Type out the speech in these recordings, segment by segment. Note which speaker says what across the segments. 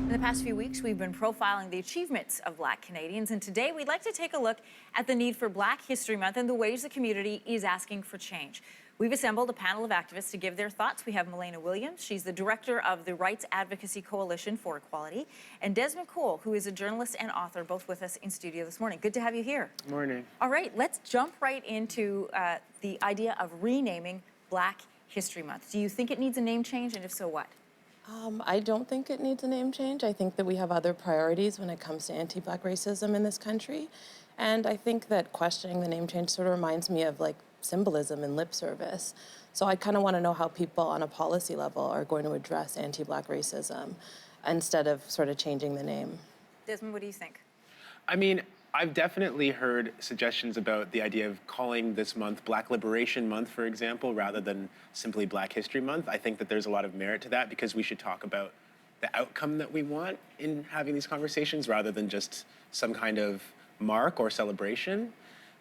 Speaker 1: In the past few weeks, we've been profiling the achievements of Black Canadians, and today we'd like to take a look at the need for Black History Month and the ways the community is asking for change. We've assembled a panel of activists to give their thoughts. We have Melayna Williams, she's the director of the Rights Advocacy Coalition for Equality, and Desmond, who is a journalist and author, both with us in studio this morning. Good to have you here.
Speaker 2: Morning.
Speaker 1: All right, let's jump right into the idea of renaming Black History Month. Do you think it needs a name change, and if so, what?
Speaker 3: I don't think it needs a name change. I think that we have other priorities when it comes to anti-Black racism in this country. And I think that questioning the name change sort of reminds me of like symbolism and lip service. So I kind of want to know how people on a policy level are going to address anti-Black racism instead of sort of changing the name.
Speaker 1: Desmond, what do you think?
Speaker 2: I mean, I've definitely heard suggestions about the idea of calling this month Black Liberation Month, for example, rather than simply Black History Month. I think that there's a lot of merit to that because we should talk about the outcome that we want in having these conversations rather than just some kind of mark or celebration.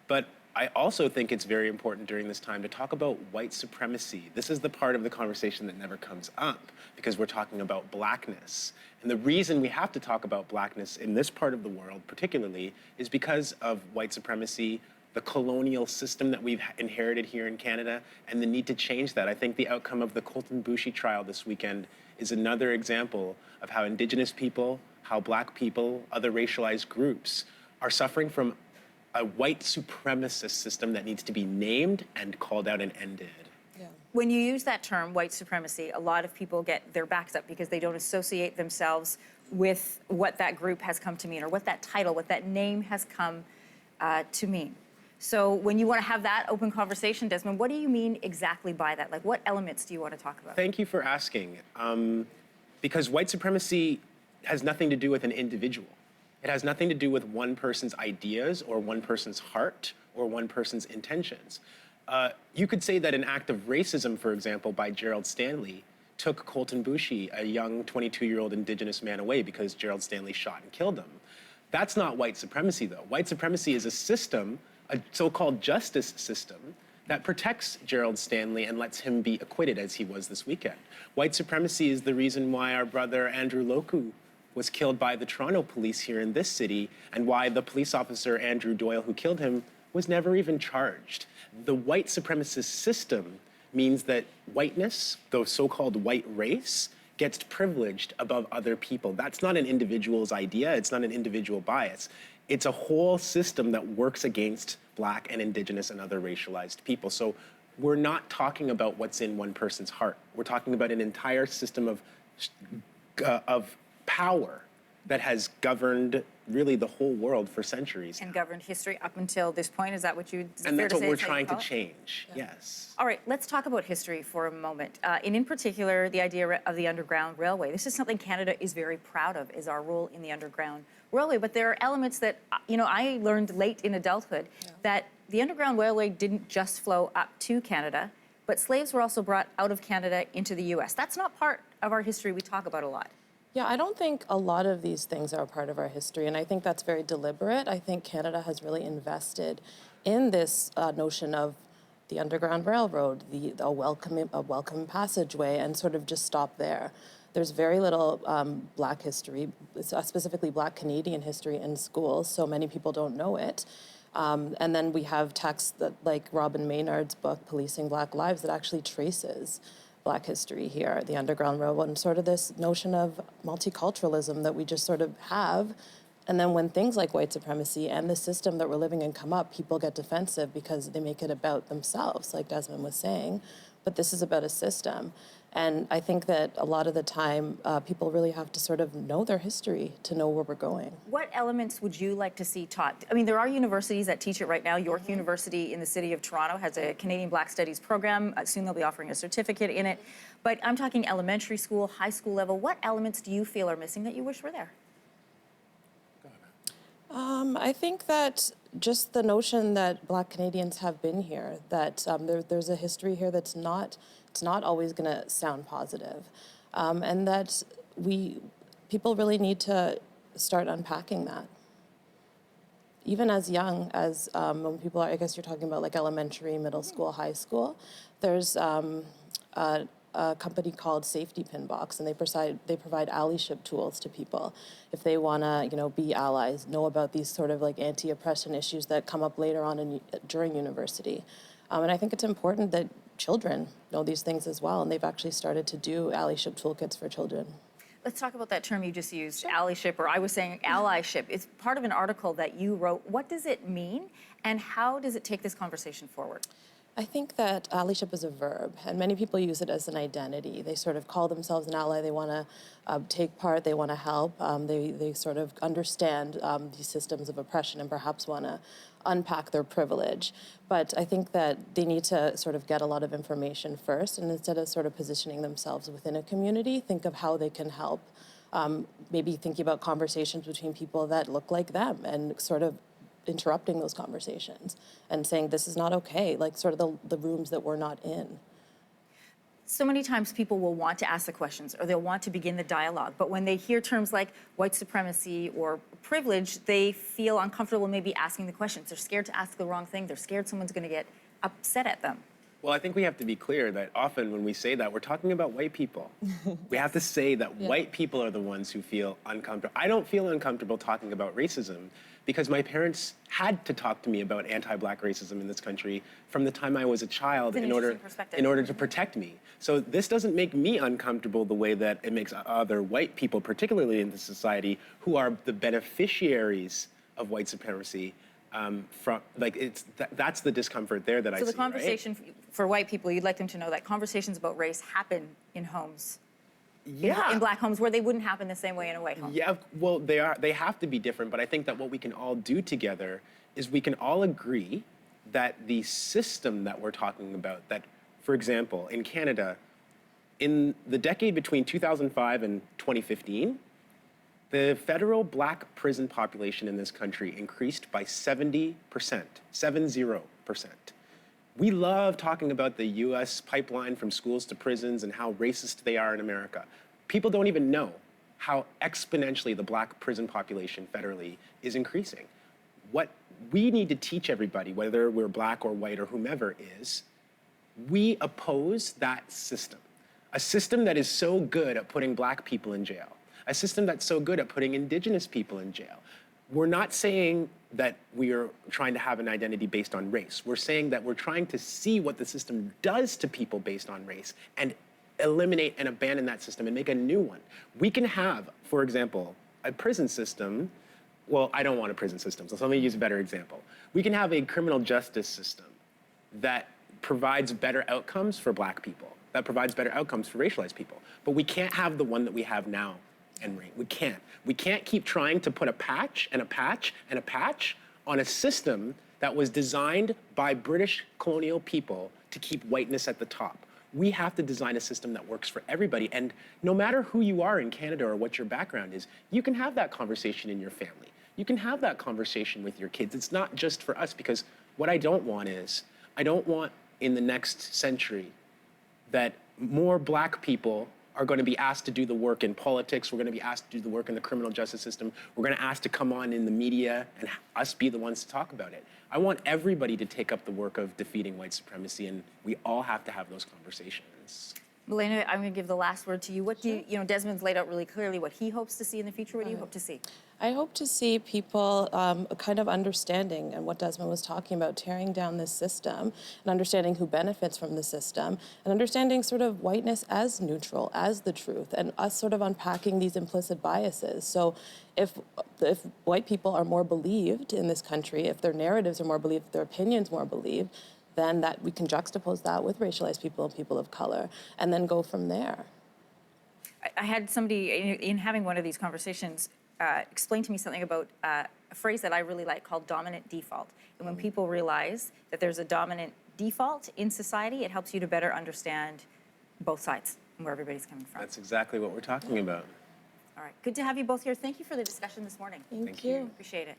Speaker 2: But I also think it's very important during this time to talk about white supremacy. This is the part of the conversation that never comes up because we're talking about Blackness. And the reason we have to talk about Blackness in this part of the world particularly is because of white supremacy, the colonial system that we've inherited here in Canada, and the need to change that. I think the outcome of the Colton Boushie trial this weekend is another example of how Indigenous people, how Black people, other racialized groups are suffering from a white supremacist system that needs to be named and called out and ended.
Speaker 3: Yeah.
Speaker 1: When you use that term, white supremacy, a lot of people get their backs up because they don't associate themselves with what that group has come to mean or what that title, what that name has come to mean. So when you want to have that open conversation, Desmond, what do you mean exactly by that? Like, what elements do you want to talk about?
Speaker 2: Thank you for asking. Because white supremacy has nothing to do with an individual. It has nothing to do with one person's ideas or one person's heart or one person's intentions. You could say that an act of racism, for example, by Gerald Stanley took Colton Boushie, a young 22-year-old Indigenous man, away because Gerald Stanley shot and killed him. That's not white supremacy, though. White supremacy is a system, a so-called justice system, that protects Gerald Stanley and lets him be acquitted as he was this weekend. White supremacy is the reason why our brother Andrew Loku was killed by the Toronto police here in this city, and why the police officer, Andrew Doyle, who killed him, was never even charged. The white supremacist system means that whiteness, the so-called white race, gets privileged above other people. That's not an individual's idea, it's not an individual bias. It's a whole system that works against Black and Indigenous and other racialized people. So we're not talking about what's in one person's heart. We're talking about an entire system of power that has governed really the whole world for centuries.
Speaker 1: And governed history up until this point. Is that what you?
Speaker 2: And that's what we're trying to change. Yeah. Yes.
Speaker 1: All right, let's talk about history for a moment. And in particular, the idea of the Underground Railway. This is something Canada is very proud of, is our role in the Underground Railway. But there are elements that, I learned late in adulthood that the Underground Railway didn't just flow up to Canada, but slaves were also brought out of Canada into the US. That's not part of our history we talk about a lot.
Speaker 3: Yeah, I don't think a lot of these things are a part of our history, and I think that's very deliberate. I think Canada has really invested in this notion of the Underground Railroad, a welcome passageway, and sort of just stop there. There's very little Black history, specifically Black Canadian history in schools, so many people don't know it. And then we have texts that, like Robin Maynard's book, Policing Black Lives, that actually traces Black history here, the Underground Railroad, and sort of this notion of multiculturalism that we just sort of have. And then when things like white supremacy and the system that we're living in come up, people get defensive because they make it about themselves, like Desmond was saying. But this is about a system. And I think that a lot of the time, people really have to sort of know their history to know where we're going.
Speaker 1: What elements would you like to see taught? I mean, there are universities that teach it right now. York University in the city of Toronto has a Canadian Black Studies program. Soon they'll be offering a certificate in it. But I'm talking elementary school, high school level. What elements do you feel are missing that you wish were there?
Speaker 3: I think that just the notion that Black Canadians have been here, that there's a history here that's it's not always going to sound positive, and that people really need to start unpacking that. Even as young as when people are, I guess you're talking about like elementary, middle school, high school, there's a a company called Safety Pin Box, and they provide allyship tools to people if they want to, be allies, know about these sort of like anti-oppression issues that come up later on during university. And I think it's important that children know these things as well, and they've actually started to do allyship toolkits for children.
Speaker 1: Let's talk about that term you just used, allyship, or I was saying allyship. It's part of an article that you wrote. What does it mean, and how does it take this conversation forward?
Speaker 3: I think that allyship is a verb, and many people use it as an identity. They sort of call themselves an ally. They want to take part. They want to help. They sort of understand these systems of oppression and perhaps want to unpack their privilege. But I think that they need to sort of get a lot of information first, and instead of sort of positioning themselves within a community, think of how they can help. Maybe thinking about conversations between people that look like them and sort of interrupting those conversations and saying this is not okay, like sort of the rooms that we're not in.
Speaker 1: So many times people will want to ask the questions or they'll want to begin the dialogue, but when they hear terms like white supremacy or privilege, they feel uncomfortable maybe asking the questions. They're scared to ask the wrong thing. They're scared someone's going to get upset at them.
Speaker 2: Well, I think we have to be clear that often when we say that, we're talking about white people. We have to say that white people are the ones who feel uncomfortable. I don't feel uncomfortable talking about racism because my parents had to talk to me about anti-Black racism in this country from the time I was a child in order to protect me. So this doesn't make me uncomfortable the way that it makes other white people, particularly in this society, who are the beneficiaries of white supremacy. That's the discomfort there that I see.
Speaker 1: So the conversation for white people, you'd like them to know that conversations about race happen in homes.
Speaker 2: Yeah.
Speaker 1: In Black homes where they wouldn't happen the same way in a white home.
Speaker 2: Yeah, well, they have to be different, but I think that what we can all do together is we can all agree that the system that we're talking about, that, for example, in Canada, in the decade between 2005 and 2015, the federal Black prison population in this country increased by 70%, 70%. We love talking about the US pipeline from schools to prisons and how racist they are in America. People don't even know how exponentially the Black prison population federally is increasing. What we need to teach everybody, whether we're Black or white or whomever, is we oppose that system. A system that is so good at putting Black people in jail. A system that's so good at putting Indigenous people in jail. We're not saying that we are trying to have an identity based on race. We're saying that we're trying to see what the system does to people based on race and eliminate and abandon that system and make a new one. We can have, for example, a prison system. Well, I don't want a prison system, so let me use a better example. We can have a criminal justice system that provides better outcomes for Black people, that provides better outcomes for racialized people. But we can't have the one that we have now. We can't. We can't keep trying to put a patch and a patch and a patch on a system that was designed by British colonial people to keep whiteness at the top. We have to design a system that works for everybody. And no matter who you are in Canada or what your background is, you can have that conversation in your family. You can have that conversation with your kids. It's not just for us, because what I don't want is, I don't want in the next century that more Black people are going to be asked to do the work in politics. We're going to be asked to do the work in the criminal justice system. We're going to ask to come on in the media and us be the ones to talk about it. I want everybody to take up the work of defeating white supremacy, and we all have to have those conversations.
Speaker 1: Melayna, I'm going to give the last word to you. What do you, Desmond's laid out really clearly what he hopes to see in the future. What do you hope to see?
Speaker 3: I hope to see people kind of understanding, and what Desmond was talking about, tearing down this system and understanding who benefits from the system and understanding sort of whiteness as neutral, as the truth, and us sort of unpacking these implicit biases. So if white people are more believed in this country, if their narratives are more believed, if their opinions more believed, then that we can juxtapose that with racialized people and people of color and then go from there.
Speaker 1: I had somebody in having one of these conversations explain to me something about a phrase that I really like called dominant default. And when people realize that there's a dominant default in society, it helps you to better understand both sides and where everybody's coming from.
Speaker 2: That's exactly what we're talking about.
Speaker 1: All right, good to have you both here. Thank you for the discussion this morning.
Speaker 3: Thank you.
Speaker 1: Appreciate it.